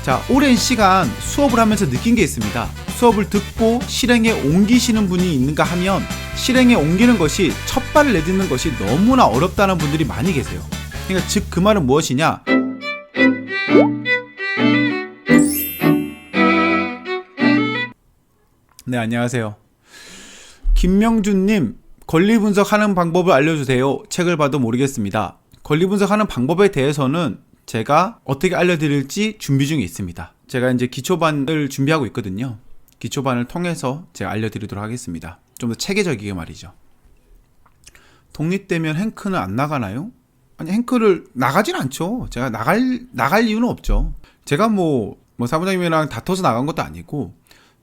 자, 오랜 시간 수업을 하면서 느낀 게 있습니다. 수업을 듣고 실행에 옮기시는 분이 있는가 하면 실행에 옮기는 것이 첫 발을 내딛는 것이 너무나 어렵다는 분들이 많이 계세요. 그러니까 즉 그 말은 무엇이냐? 네, 안녕하세요. 김명준님, 권리 분석하는 방법을 알려주세요. 책을 봐도 모르겠습니다. 권리 분석하는 방법에 대해서는 제가 어떻게 알려드릴지 준비 중에 있습니다. 제가 이제 기초반을 준비하고 있거든요. 기초반을 통해서 제가 알려드리도록 하겠습니다. 좀 더 체계적이게 말이죠. 독립되면 행크는 안 나가나요? 아니, 행크를 나가진 않죠. 제가 나갈 이유는 없죠. 제가 뭐 사무장님이랑 다퉈서 나간 것도 아니고,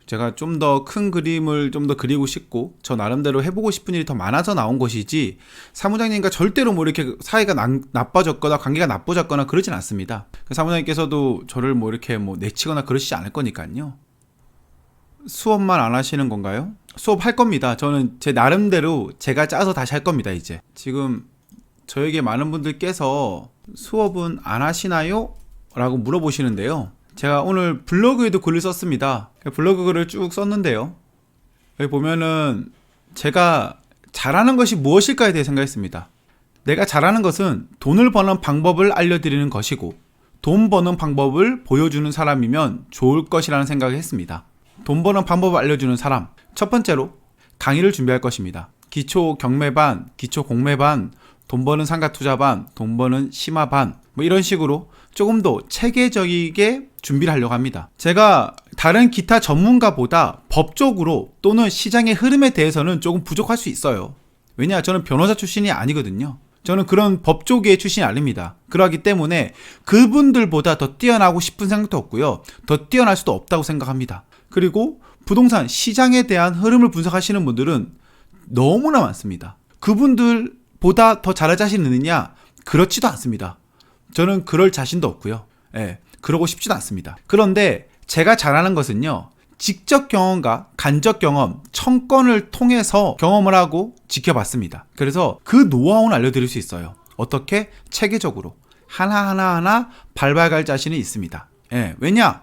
제가 좀 더 큰 그림을 좀 더 그리고 싶고 저 나름대로 해보고 싶은 일이 더 많아서 나온 것이지, 사무장님과 절대로 뭐 이렇게 사이가 나빠졌거나 관계가 나빠졌거나 그러진 않습니다. 사무장님께서도 저를 뭐 이렇게 뭐 내치거나 그러시지 않을 거니까요. 수업만 안 하시는 건가요? 수업 할 겁니다. 저는 제 나름대로 제가 짜서 다시 할 겁니다. 이제 지금 저에게 많은 분들께서 수업은 안 하시나요? 라고 물어보시는데요. 제가 오늘 블로그에도 글을 썼습니다. 블로그 글을 쭉 썼는데요. 여기 보면은 제가 잘하는 것이 무엇일까에 대해 생각했습니다. 내가 잘하는 것은 돈을 버는 방법을 알려드리는 것이고, 돈 버는 방법을 보여주는 사람이면 좋을 것이라는 생각을 했습니다. 돈 버는 방법을 알려주는 사람, 첫 번째로 강의를 준비할 것입니다. 기초 경매반, 기초 공매반, 돈 버는 상가투자반, 돈 버는 심화반, 뭐 이런 식으로 조금 더 체계적이게 준비를 하려고 합니다. 제가 다른 기타 전문가보다 법적으로 또는 시장의 흐름에 대해서는 조금 부족할 수 있어요. 왜냐, 저는 변호사 출신이 아니거든요. 저는 그런 법 쪽의 출신이 아닙니다. 그러기 때문에 그분들보다 더 뛰어나고 싶은 생각도 없고요. 더 뛰어날 수도 없다고 생각합니다. 그리고 부동산 시장에 대한 흐름을 분석하시는 분들은 너무나 많습니다. 그분들보다 더 잘할 자신 있느냐? 그렇지도 않습니다. 저는 그럴 자신도 없고요. 그러고 싶지도 않습니다. 그런데 제가 잘하는 것은요, 직접 경험과 간접 경험, 청건을 통해서 경험을 하고 지켜봤습니다. 그래서 그 노하우는 알려드릴 수 있어요. 어떻게? 체계적으로 하나하나 밟아갈 자신이 있습니다. 왜냐?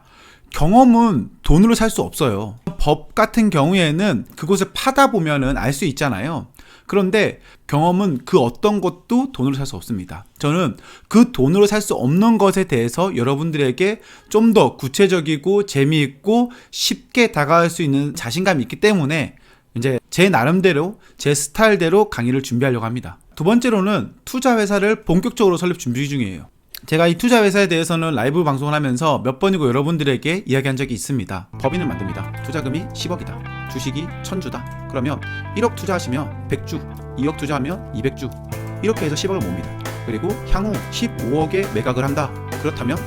경험은 돈으로 살 수 없어요. 법 같은 경우에는 그곳을 파다 보면은 알 수 있잖아요. 그런데 경험은 그 어떤 것도 돈으로 살 수 없습니다. 저는 그 돈으로 살 수 없는 것에 대해서 여러분들에게 좀 더 구체적이고 재미있고 쉽게 다가갈 수 있는 자신감이 있기 때문에 이제 제 나름대로 제 스타일대로 강의를 준비하려고 합니다. 두 번째로는 투자회사를 본격적으로 설립 준비 중이에요. 제가 이 투자회사에 대해서는 라이브 방송을 하면서 몇 번이고 여러분들에게 이야기한 적이 있습니다. 법인을 만듭니다. 투자금이 10억이다. 주식이 1000주다. 그러면 1억 투자하시면 100주, 2억 투자하면 200주, 이렇게 해서 10억을 봅니다. 그리고 향후 15억에 매각을 한다. 그렇다면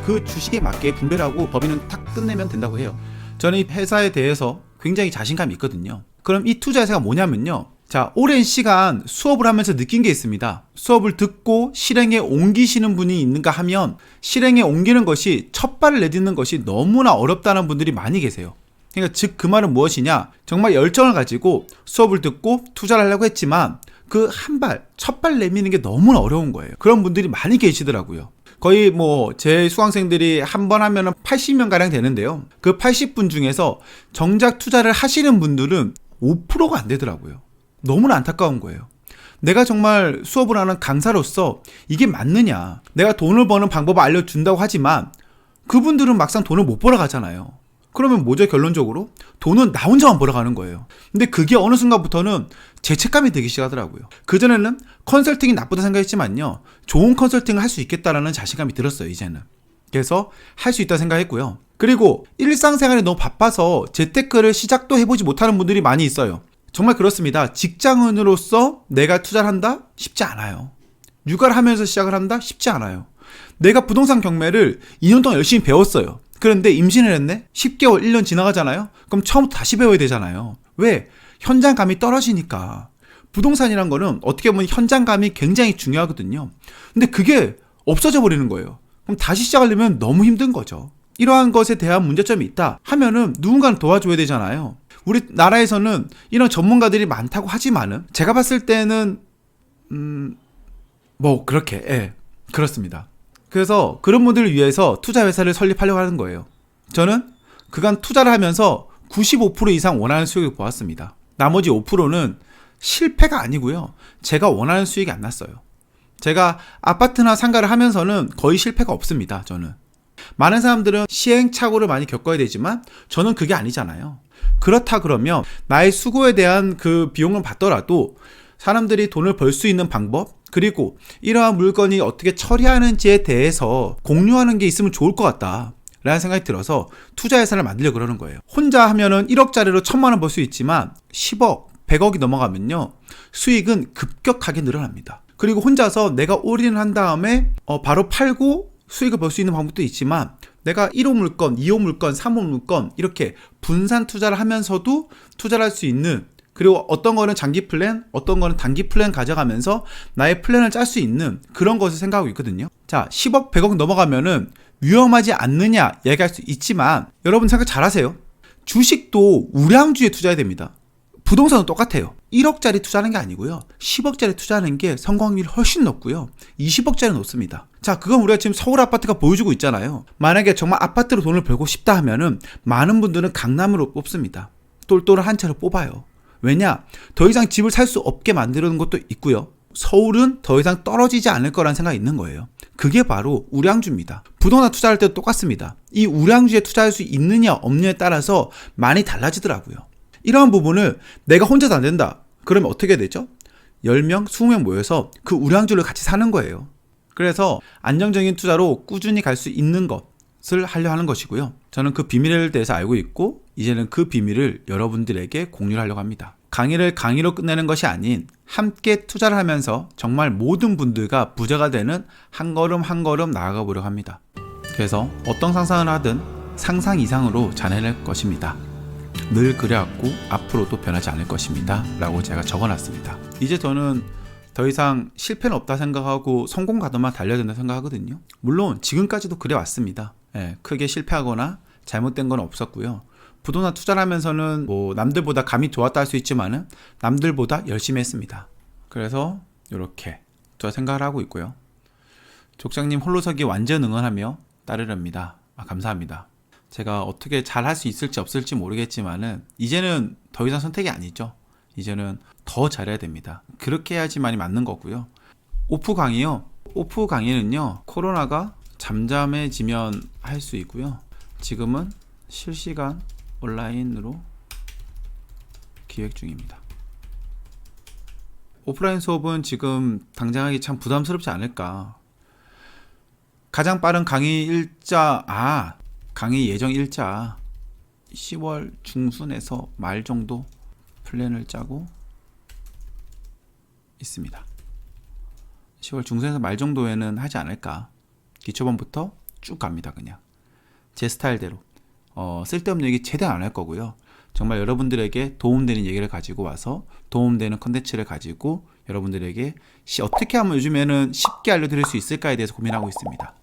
그 주식에 맞게 분배를 하고 법인은 탁 끝내면 된다고 해요. 저는 이 회사에 대해서 굉장히 자신감이 있거든요. 그럼 이 투자회사가 뭐냐면요, 자, 오랜 시간 수업을 하면서 느낀 게 있습니다. 수업을 듣고 실행에 옮기시는 분이 있는가 하면 실행에 옮기는 것이 첫 발을 내딛는 것이 너무나 어렵다는 분들이 많이 계세요. 그러니까 즉 그 말은 무엇이냐? 정말 열정을 가지고 수업을 듣고 투자를 하려고 했지만 그 첫 발 내미는 게 너무나 어려운 거예요. 그런 분들이 많이 계시더라고요. 거의 뭐 제 수강생들이 한 번 하면 80명 가량 되는데요. 그 80분 중에서 정작 투자를 하시는 분들은 5%가 안 되더라고요. 너무나 안타까운 거예요. 내가 정말 수업을 하는 강사로서 이게 맞느냐? 내가 돈을 버는 방법을 알려준다고 하지만 그분들은 막상 돈을 못 벌어 가잖아요. 그러면 뭐죠? 결론적으로 돈은 나 혼자만 벌어가는 거예요. 근데 그게 어느 순간부터는 죄책감이 들기 시작하더라고요. 그전에는 컨설팅이 나쁘다 생각했지만요, 좋은 컨설팅을 할 수 있겠다라는 자신감이 들었어요. 이제는. 그래서 할 수 있다 생각했고요. 그리고 일상생활이 너무 바빠서 재테크를 시작도 해보지 못하는 분들이 많이 있어요. 정말 그렇습니다. 직장인으로서 내가 투자를 한다? 쉽지 않아요. 육아를 하면서 시작을 한다? 쉽지 않아요. 내가 부동산 경매를 2년 동안 열심히 배웠어요. 그런데 임신을 했네? 10개월, 1년 지나가잖아요? 그럼 처음부터 다시 배워야 되잖아요. 왜? 현장감이 떨어지니까. 부동산이란 거는 어떻게 보면 현장감이 굉장히 중요하거든요. 근데 그게 없어져 버리는 거예요. 그럼 다시 시작하려면 너무 힘든 거죠. 이러한 것에 대한 문제점이 있다 하면은 누군가는 도와줘야 되잖아요. 우리나라에서는 이런 전문가들이 많다고 하지만은 제가 봤을 때는 뭐 그렇게 그렇습니다. 그래서 그런 분들을 위해서 투자회사를 설립하려고 하는 거예요. 저는 그간 투자를 하면서 95% 이상 원하는 수익을 보았습니다. 나머지 5%는 실패가 아니고요. 제가 원하는 수익이 안 났어요. 제가 아파트나 상가를 하면서는 거의 실패가 없습니다. 저는. 많은 사람들은 시행착오를 많이 겪어야 되지만 저는 그게 아니잖아요. 그렇다 그러면 나의 수고에 대한 그 비용을 받더라도 사람들이 돈을 벌 수 있는 방법, 그리고 이러한 물건이 어떻게 처리하는지에 대해서 공유하는 게 있으면 좋을 것 같다 라는 생각이 들어서 투자회사를 만들려고 그러는 거예요. 혼자 하면은 1억짜리로 1000만 원 벌 수 있지만 10억, 100억이 넘어가면요 수익은 급격하게 늘어납니다. 그리고 혼자서 내가 올인을 한 다음에 바로 팔고 수익을 벌 수 있는 방법도 있지만 내가 1호 물건, 2호 물건, 3호 물건 이렇게 분산 투자를 하면서도 투자를 할 수 있는, 그리고 어떤 거는 장기 플랜, 어떤 거는 단기 플랜 가져가면서 나의 플랜을 짤 수 있는 그런 것을 생각하고 있거든요. 자, 10억, 100억 넘어가면은 위험하지 않느냐 얘기할 수 있지만 여러분 생각 잘 하세요. 주식도 우량주에 투자해야 됩니다. 부동산은 똑같아요. 1억짜리 투자하는 게 아니고요. 10억짜리 투자하는 게 성공률이 훨씬 높고요. 20억짜리 높습니다. 자, 그건 우리가 지금 서울 아파트가 보여주고 있잖아요. 만약에 정말 아파트로 돈을 벌고 싶다 하면은 많은 분들은 강남으로 뽑습니다. 똘똘한 한 채로 뽑아요. 왜냐? 더 이상 집을 살 수 없게 만드는 것도 있고요. 서울은 더 이상 떨어지지 않을 거라는 생각이 있는 거예요. 그게 바로 우량주입니다. 부동산 투자할 때도 똑같습니다. 이 우량주에 투자할 수 있느냐 없느냐에 따라서 많이 달라지더라고요. 이러한 부분을 내가 혼자도 안 된다. 그러면 어떻게 되죠? 10명, 20명 모여서 그 우량주를 같이 사는 거예요. 그래서 안정적인 투자로 꾸준히 갈 수 있는 것을 하려 하는 것이고요. 저는 그 비밀에 대해서 알고 있고 이제는 그 비밀을 여러분들에게 공유를 하려고 합니다. 강의를 강의로 끝내는 것이 아닌 함께 투자를 하면서 정말 모든 분들과 부자가 되는 한 걸음 한 걸음 나아가 보려고 합니다. 그래서 어떤 상상을 하든 상상 이상으로 자해낼 것입니다. 늘 그래왔고 앞으로도 변하지 않을 것입니다 라고 제가 적어놨습니다. 이제 저는 더 이상 실패는 없다 생각하고 성공 가도만 달려야 된다 생각하거든요. 물론 지금까지도 그래왔습니다. 크게 실패하거나 잘못된 건 없었고요. 부동산 투자를 하면서는 뭐 남들보다 감이 좋았다 할 수 있지만은 남들보다 열심히 했습니다. 그래서 이렇게 투자 생각을 하고 있고요. 족장님 홀로서기 완전 응원하며 따르렵니다. 감사합니다. 제가 어떻게 잘 할 수 있을지 없을지 모르겠지만은 이제는 더 이상 선택이 아니죠. 이제는 더 잘해야 됩니다. 그렇게 해야지만이 맞는 거고요. 오프 강의요. 오프 강의는요. 코로나가 잠잠해지면 할 수 있고요. 지금은 실시간 온라인으로 기획 중입니다. 오프라인 수업은 지금 당장 하기 참 부담스럽지 않을까. 가장 빠른 강의 일자, 강의 예정 일자 10월 중순에서 말 정도 플랜을 짜고 있습니다. 10월 중순에서 말 정도에는 하지 않을까. 기초반부터 쭉 갑니다. 그냥 제 스타일대로 쓸데없는 얘기 최대한 안 할 거고요. 정말 여러분들에게 도움되는 얘기를 가지고 와서 도움되는 컨텐츠를 가지고 여러분들에게 어떻게 하면 요즘에는 쉽게 알려드릴 수 있을까에 대해서 고민하고 있습니다.